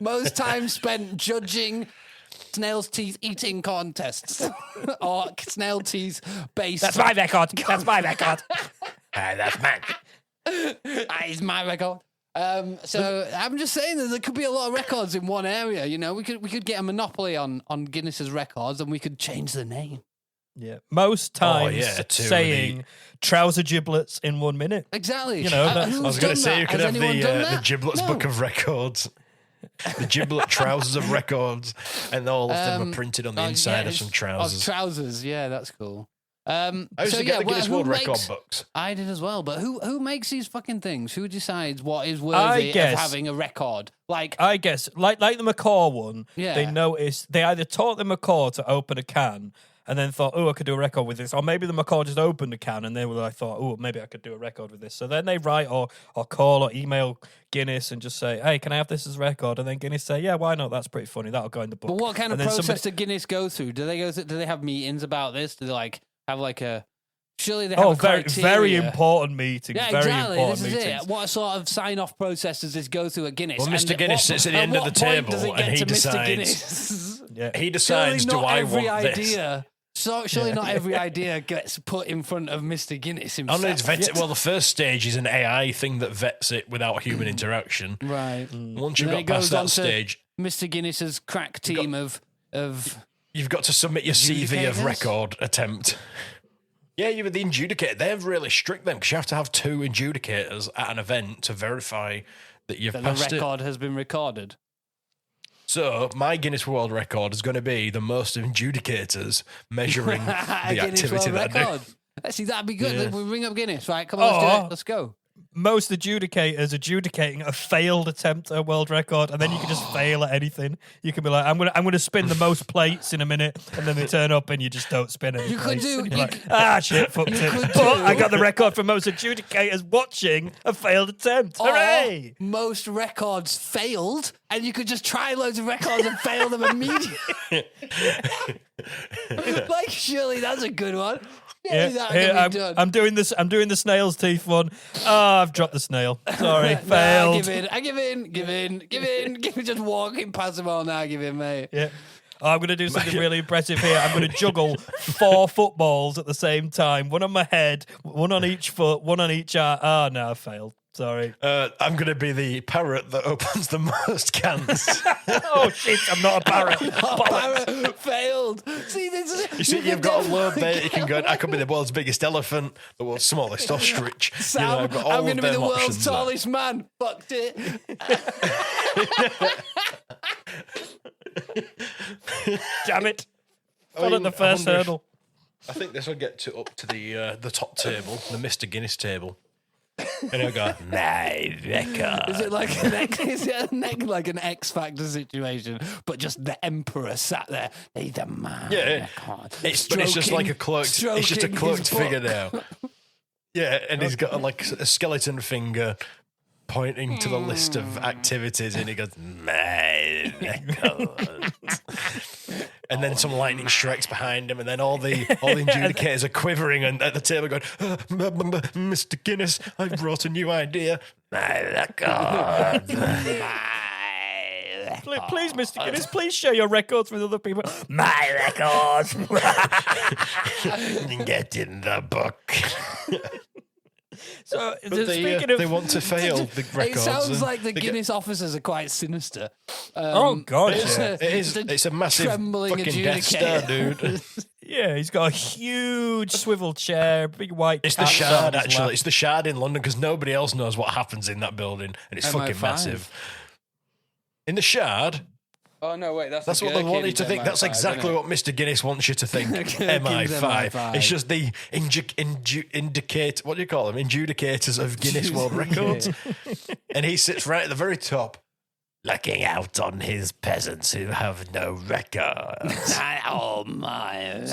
Most time spent judging snails' teeth eating contests or snail teeth based. That's my record. That's my record. That's mine. It's my record. So I'm just saying that there could be a lot of records in one area. You know, we could get a monopoly on Guinness's records, and we could change the name. Yeah, most times saying trouser giblets in 1 minute. Exactly. You know, I was going to say you could have the Giblets book of records. The Giblet trousers of records, and all of them are printed on the inside of some trousers. Trousers, yeah, that's cool. I used to get the Guinness World Record books. I did as well, but who makes these fucking things? Who decides what is worthy of having a record? I guess, like the macaw one, Yeah. they either taught the macaw to open a can and then thought, oh, I could do a record with this. Or maybe the macaw just opened a can and they were like, thought, oh, maybe I could do a record with this. So then they write or call or email Guinness and just say, hey, can I have this as a record? And then Guinness say, yeah, why not? That's pretty funny. That'll go in the book. But what kind of process did Guinness go through? Do they have meetings about this? Do they have like a... Surely they have a criteria. Very important meeting. Yeah, very exactly. important This is meetings. it. What sort of sign-off process does this go through at Guinness? Well, Mr. Guinness sits at the end of the table and he decides. Yeah. He decides, do I want this? Surely not every idea gets put in front of Mr. Guinness himself. It's vetted. Well, the first stage is an AI thing that vets it without human interaction. Right. Once you've got past that stage, Mr. Guinness's crack team of you've got to submit your CV of record attempt. Yeah, you're the adjudicator. They're really strict then because you have to have 2 adjudicators at an event to verify that you've passed the record has been recorded. So my Guinness World Record is going to be the most adjudicators measuring the activity that I do. See, that'd be good. Yeah. We ring up Guinness, right? Come on, let's do it. Let's go. Most adjudicators adjudicating a failed attempt at a world record, and then you can just fail at anything. You can be like, I'm gonna spin the most plates in a minute, and then they turn up and you just don't spin any plates. Shit, fucked it. But I got the record for most adjudicators watching a failed attempt. Hooray! Most records failed, and you could just try loads of records and fail them immediately. Like, surely that's a good one. Yeah, I'm doing this. I'm doing the snail's teeth one. Oh, I've dropped the snail. Sorry, failed. I give in. Just walking past them all now. Give in, mate. Yeah. Oh, I'm going to do something really impressive here. I'm going to juggle 4 footballs at the same time. One on my head, one on each foot, one on each arm. Oh, no, I failed. Sorry. I'm going to be the parrot that opens the most cans. Oh, shit, I'm not a parrot. Parrot failed. See, this is... You see, you've got a load there. You can go, I could be the world's biggest elephant, the world's smallest ostrich. Sam, I'm going to be the world's tallest man. Fucked it. Damn it. Followed the first hurdle. I think this will get up to the top table, the Mr. Guinness table. And I'll go, my record. Is it like like an X Factor situation, but just the emperor sat there? He's a man. Yeah, it's just like a cloaked. It's just a cloaked figure now. Yeah, and he's got a skeleton finger pointing to the list of activities, and he goes, my record. And then some lightning strikes behind him, and then all the adjudicators are quivering and at the table going, Mr. Guinness, I've brought a new idea. My record. Please, Mr. Guinness, please share your records with other people. My records. Get in the book. So, they want to fail the records. It sounds like the Guinness officers are quite sinister. Oh, God. It's a massive fucking Death Star, dude. Yeah, he's got a huge swivel chair, big white. It's the Shard, actually. It's the Shard in London because nobody else knows what happens in that building, and it's fucking massive. In the Shard. Oh, no, wait, that's what they want you to think. That's exactly what Mr. Guinness wants you to think. MI5. It's just the indicate. What do you call them? Adjudicators of Guinness World Records. And he sits right at the very top, looking out on his peasants who have no records. Oh, my.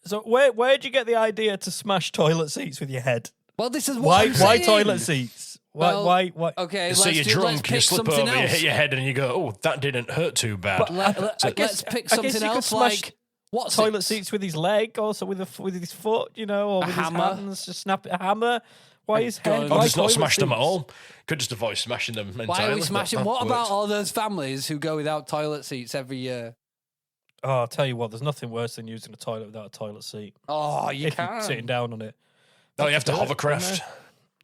So where'd you get the idea to smash toilet seats with your head? Well, this is why toilet seats? Why? Okay, So you're let's drunk, you pick slip something over, you else. hit your head, and you go, "Oh, that didn't hurt too bad." Let's pick something you could else smash like what's toilet seats with his leg, also with his foot, or with hammer. his hands. Just snap a hammer. Why his gun. head? Or Why just not toilet smash them at seats? all. Could just avoid smashing them entirely. Why are we smashing? That What about works. all those families who go without toilet seats every year? Oh, I'll tell you what. There's nothing worse than using a toilet without a toilet seat. Oh, you If you're can. sitting down on it. No, you have to do it, hovercraft.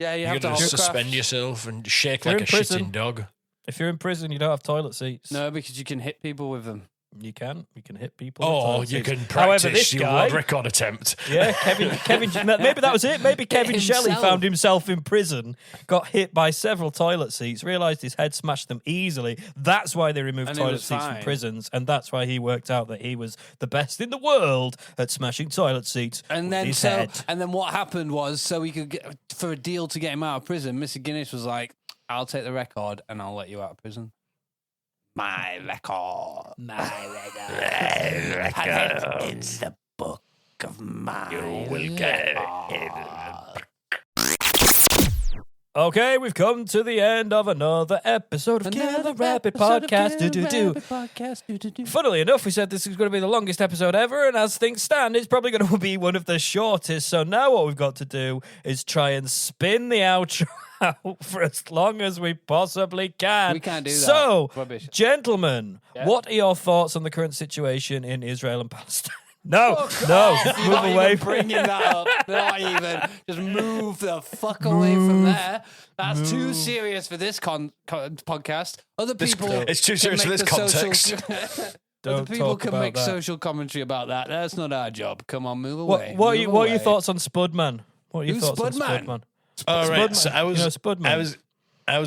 Yeah, you You have to got to hovercraft. suspend yourself and shake You're like in a prison. shitting dog. If you're in prison, you don't have toilet seats. No, because you can hit people with them. You can hit people. with Or toilet you seats. can However, practice this your guy, world record attempt. yeah, Kevin. Maybe that was it. Maybe Kevin Shelley himself. found himself in prison, got hit by several toilet seats, realised his head smashed them easily. That's why they removed And he toilet was seats from fine. prisons, and that's why he worked out that he was the best in the world at smashing toilet seats. And with then his head. what happened was, so we could get for a deal to get him out of prison. Mr. Guinness was like, "I'll take the record and I'll let you out of prison." My record. In the book of my Okay, we've come to the end of another episode of Killer Rabbit Podcast. Funnily enough, we said this is going to be the longest episode ever, and as things stand, it's probably going to be one of the shortest. So now what we've got to do is try and spin the outro out for as long as we possibly can. We can't do that. So, Rubbish. Gentlemen, what are your thoughts on the current situation in Israel and Palestine? No, move Not away even from bringing that up. Not even. Just move the fuck away from there. That's too serious for this podcast. Other people. It's too can serious for make this the social- context. Other Don't people talk can about make that. social commentary about that. That's not our job. Come on, move away. What are Move your away. thoughts on Spudman? What are your Who's thoughts on Spudman? Spudman? All right, Spudman. so Spudman. I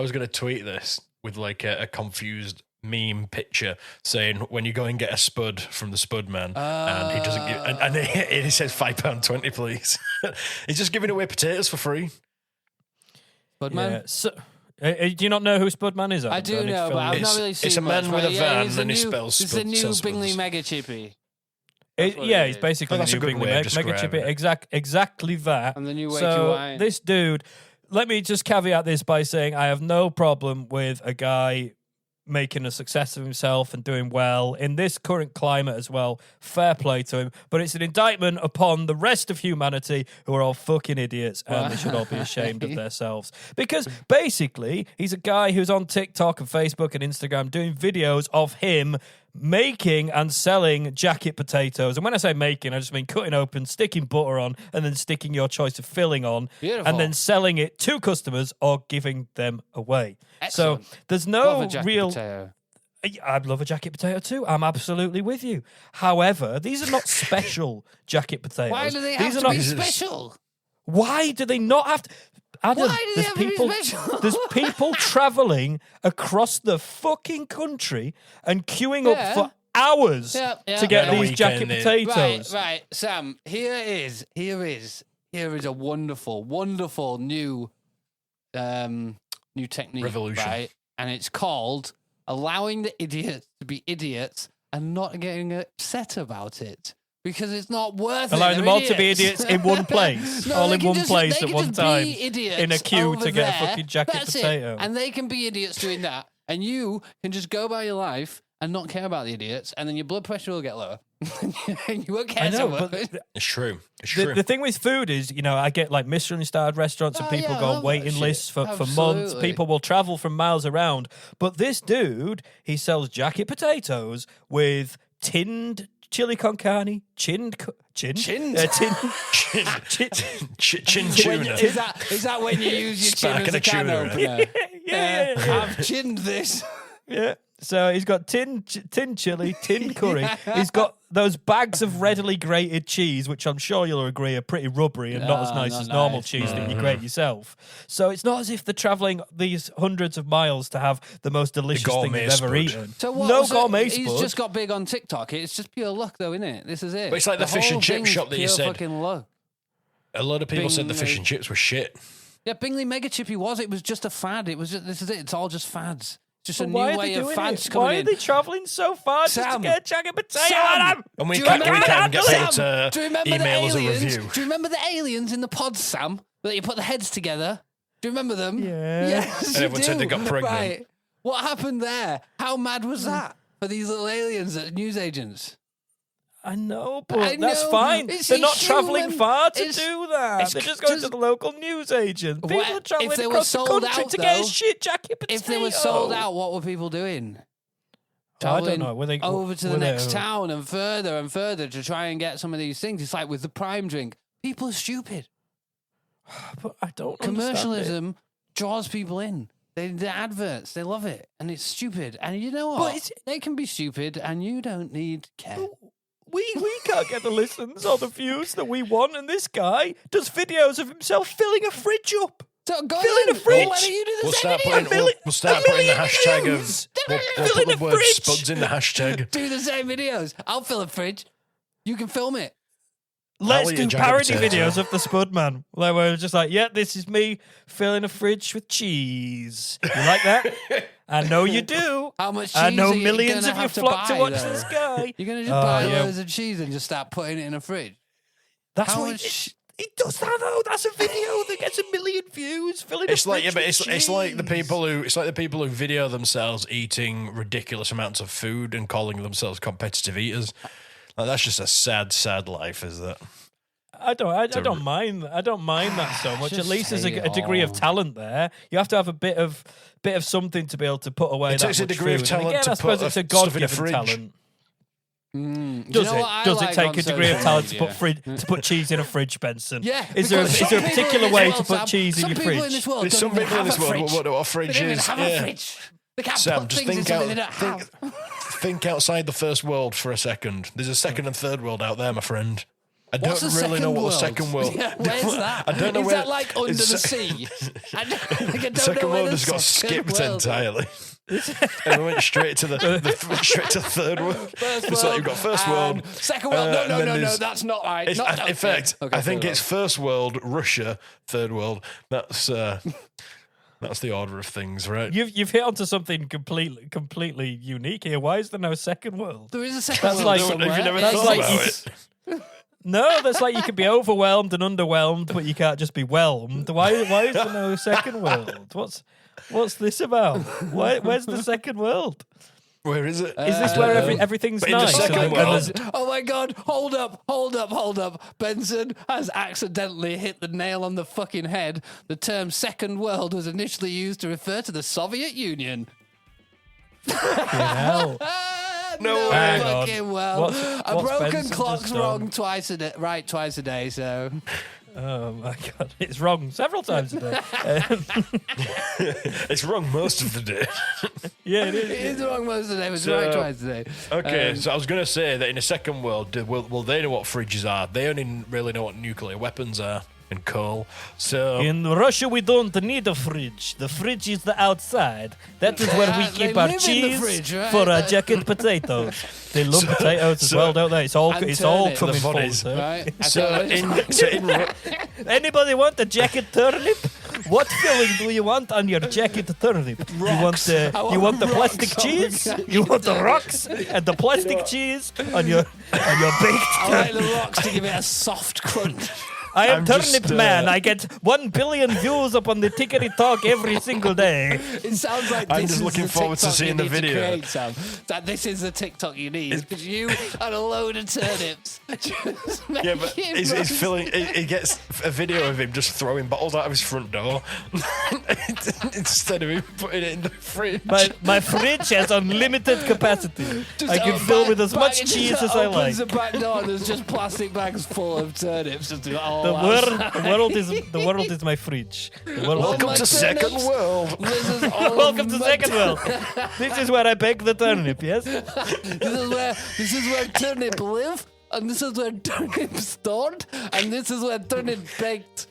was gonna tweet this with like a confused meme picture saying when you go and get a spud from the Spudman and he doesn't give and he says £5.20 please. He's just giving away potatoes for free. Budman? Yeah. So, do you not know who Spudman is? I Adam? do I need to know, fill but you I've in. not really seen it's a man much, with but a yeah, van he's the and he new- spells It's the spud- new sells Bingley spuds. Mega Chippy. It- what yeah, it he's is. basically That's the a new good Bingley way of Mega describing Chippy. Exactly that. And the new Wakey So Wine. this dude, let me just caveat this by saying I have no problem with a guy making a success of himself and doing well in this current climate as well. Fair play to him. But it's an indictment upon the rest of humanity who are all fucking idiots and they should all be ashamed of themselves. Because basically, he's a guy who's on TikTok and Facebook and Instagram doing videos of him making and selling jacket potatoes. And when I say making, I just mean cutting open, sticking butter on, and then sticking your choice of filling on, Beautiful. and then selling it to customers or giving them away. Excellent. So there's Love no a jacket real... potato. I love a jacket potato too. I'm absolutely with you. However, these are not special jacket potatoes. Why do they These have are to not be special? Why do they not have to? Adam, Why do they have to be special? There's people traveling across the fucking country and queuing up Yeah. for hours Yeah, to get yeah. these jacket Weekend, potatoes. Right, Sam. Here is a wonderful new technique, Revolution. right? And it's called allowing the idiots to be idiots and not getting upset about it. Because it's not worth it. Allowing them They're all to be idiots in one place, No, all they in can one just- place they at can one just be time, idiots in a queue over to get a there. fucking jacket That's potato. It. And they can be idiots doing that. And you can just go by your life and not care about the idiots, and then your blood pressure will get lower. And you won't care I know, so but much. It's true. It's true. the thing with food is, I get like Michelin-starred restaurants and Oh, people yeah, I go on love that waiting shit. lists for months. Absolutely. People will travel from miles around. But this dude, he sells jacket potatoes with tinned chili con carne, Chinned? chin Chin When- tuna. is that when you use your chin Sparking as a a can tuna. opener? yeah. I've chinned this. Yeah. So he's got tin chili, tin curry. He's got those bags of readily grated cheese, which I'm sure you'll agree are pretty rubbery and not as nice not as normal nice. cheese that you grate yourself. So it's not as if they're travelling these hundreds of miles to have the most delicious thing gourmet they've ever spud. eaten. So what? No so gourmet He's spud. just got big on TikTok. It's just pure luck, though, isn't it? This is it. But it's like the fish whole and chip thing's shop that you pure said. Fucking luck. A lot of people said the fish Bingley. and chips were shit. Yeah, Bingley Mega Chippy was. It was just a fad. It was just. This is it. It's all just fads. Just a But new why are way they of doing fads it? coming Why in. are they travelling so far just to Sam, get a jacket potato Sam, on them? And we Do you can't remember even get Sam, paid to do you remember the email us a aliens? review. Do you remember the aliens in the pods, Sam? That you put the heads together Do you remember them? Yeah. Yes, And you everyone said they got pregnant. Right. What happened there? How mad was that for these little aliens that are newsagents? I know, but I that's know. fine. It's They're not travelling inhuman. far to It's- do that. it's They're just going to just- the local newsagent. People Well, are travelling if they were across the sold country out, to get a though, shit jacket potato. If they were sold out, what were people doing? I don't Traveling know. Were they over to the were they- next town and further to try and get some of these things. It's like with the Prime drink. People are stupid. But I don't understand it. Commercialism draws people in. The adverts, they love it, and it's stupid. And you know But what? it's- They can be stupid, and you don't need care. We can't get the listens or the views that we want, and this guy does videos of himself filling a fridge up. So go Filling in. a fridge. Why don't you do the We'll same start video? putting we'll start putting the hashtag views. of we'll put Filling the a word fridge. spuds in the hashtag. Do the same videos. I'll fill a fridge. You can film it. Let's eat a do jacket parody potato. videos of the Spud Man. Like we're just like, yeah, this is me filling a fridge with cheese. You like that? I know you do. How much cheese I know are you millions gonna of you have to flock to buy, watch though? this guy. You're gonna just Oh, buy yeah. loads of cheese and just start putting it in a fridge. That's How what much- it does that though. That's a video that gets 1 million views. Filling It's a like fridge but with it's like the cheese. people who video themselves eating ridiculous amounts of food and calling themselves competitive eaters. Like, that's just a sad life, is that? I don't mind that so much. At Just least there's say a it degree of all. talent there. You have to have a bit of something to be able to put away. It that takes a much degree of food. talent and again, to I suppose put it's a stuff in a God-given fridge. talent. Do you Does know it? what I Does like it take on a degree of social talent to media? put cheese in a fridge, Benson? Yeah. Is there because a some people particular in way this to world, put Sam, cheese in some your people fridge? in this world There's don't some even people in have this a world fridge. what a They fridge don't even is. have a fridge. They can't Sam, put just things in think something they out. don't have. Think outside the first world for a second. There's a second and third world out there, my friend. I What's don't the really know second what world? the second world. Yeah, where's that? I don't know Is where. that like under the it's- sea? I don't Second know where world the has got second skipped world is. entirely. And we went straight to the third world. First It's like you've got first and world. second world. and No, then there's- that's not right. It's, Not in fact, okay, I think third it's first world, Russia, third world. That's the order of things, right? You've hit onto something completely unique here. Why is there no second world? world. There is a second That's world like- somewhere. Have you never That's thought like about you- it? No, that's like you could be overwhelmed and underwhelmed, but you can't just be whelmed. Why is there no second world? What's this about? Where's the second world? Where is it? Is this where everything's But in the nice? second and world- there's- Oh my God! Hold up! Benson has accidentally hit the nail on the fucking head. The term "second world" was initially used to refer to the Soviet Union. hell. No way. Hang on. fucking well. What's A broken Benson clock's just wrong done? twice a day, right twice a day. So Oh my god, it's wrong several times a day. It's wrong most of the day. Yeah, it it is. is wrong most of the day. It was So- right twice a day. Okay, so I was going to say that in a second world, will they know what fridges are? They only really know what nuclear weapons are and coal. So In Russia, we don't need a fridge. The fridge is the outside. That is where we They keep our live in the cheese fridge, right? for our jacket potatoes. They love potatoes as well, don't they? It's all And coming turnips. full The funnies. circle. Right. so in Anybody want a jacket turnip? What filling do you want on your jacket turnip? Rocks. I You want the want plastic rocks on the cheese? jacket You want the rocks and the plastic cheese on your baked I like the rocks to give it a soft crunch. I am I'm Turnip just, Man. I get 1 billion views up on the Tickery Talk every single day. It sounds like I'm this just is looking the forward to TikTok seeing you the need video. To create, Sam. That this is the TikTok you need because you and a load of turnips. Just yeah, but making he's roast- filling. He gets a video of him just throwing bottles out of his front door instead of him putting it in the fridge. My fridge has unlimited capacity. Just I can open fill back- with as back- much it cheese just as I opens like. the back door and there's just plastic bags full of turnips. Just all The outside. world is my fridge. The world Welcome my to Second turnips. World. This is all Welcome to my Second World. This is where I bake the turnip. Yes. This is where turnip live, and this is where turnip stored, and this is where turnip baked.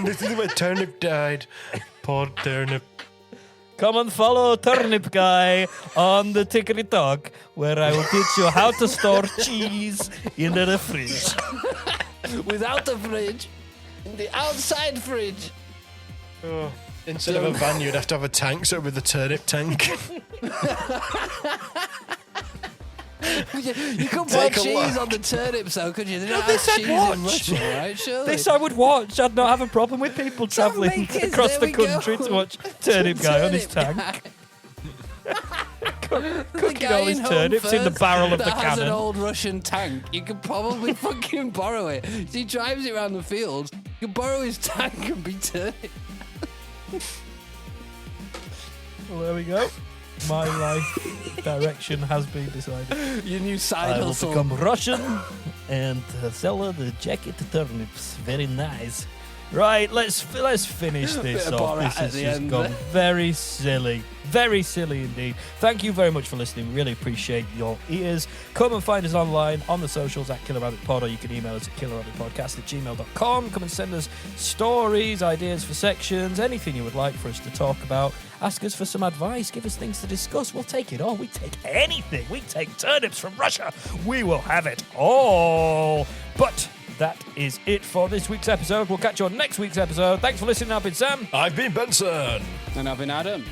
This is where turnip died. Poor turnip. Come and follow Turnip Guy on the Tickery Talk, where I will teach you how to store cheese in the fridge. Without the fridge, in the outside fridge. Oh, instead of a van, you'd have to have a tank, so with the turnip tank. You couldn't put Take a cheese look. on the turnips, though, could you? They don't this have I'd cheese in watch. Russia, right? Surely. This I would watch. I'd not have a problem with people travelling make it, across there the we go. country to watch Turnip Guy on his tank. Cooking all his turnips in the barrel of the that has an cannon. old Russian tank. You could probably fucking borrow it. So he drives it around the fields. You can borrow his tank and be turnip. Well, there we go. My life direction has been decided. Your new side I will hustle. become Russian and sell the jacket turnips. Very nice. Right, let's finish this Bit of off. Borat This at has the just end gone there. very silly. Very silly indeed. Thank you very much for listening. Really appreciate your ears. Come and find us online on the socials at Killer Rabbit Pod, or you can email us at killerrabbitpodcast@gmail.com. Come and send us stories, ideas for sections, anything you would like for us to talk about. Ask us for some advice. Give us things to discuss. We'll take it all. We take anything. We take turnips from Russia. We will have it all. But that is it for this week's episode. We'll catch you on next week's episode. Thanks for listening. I've been Sam. I've been Benson. And I've been Adam.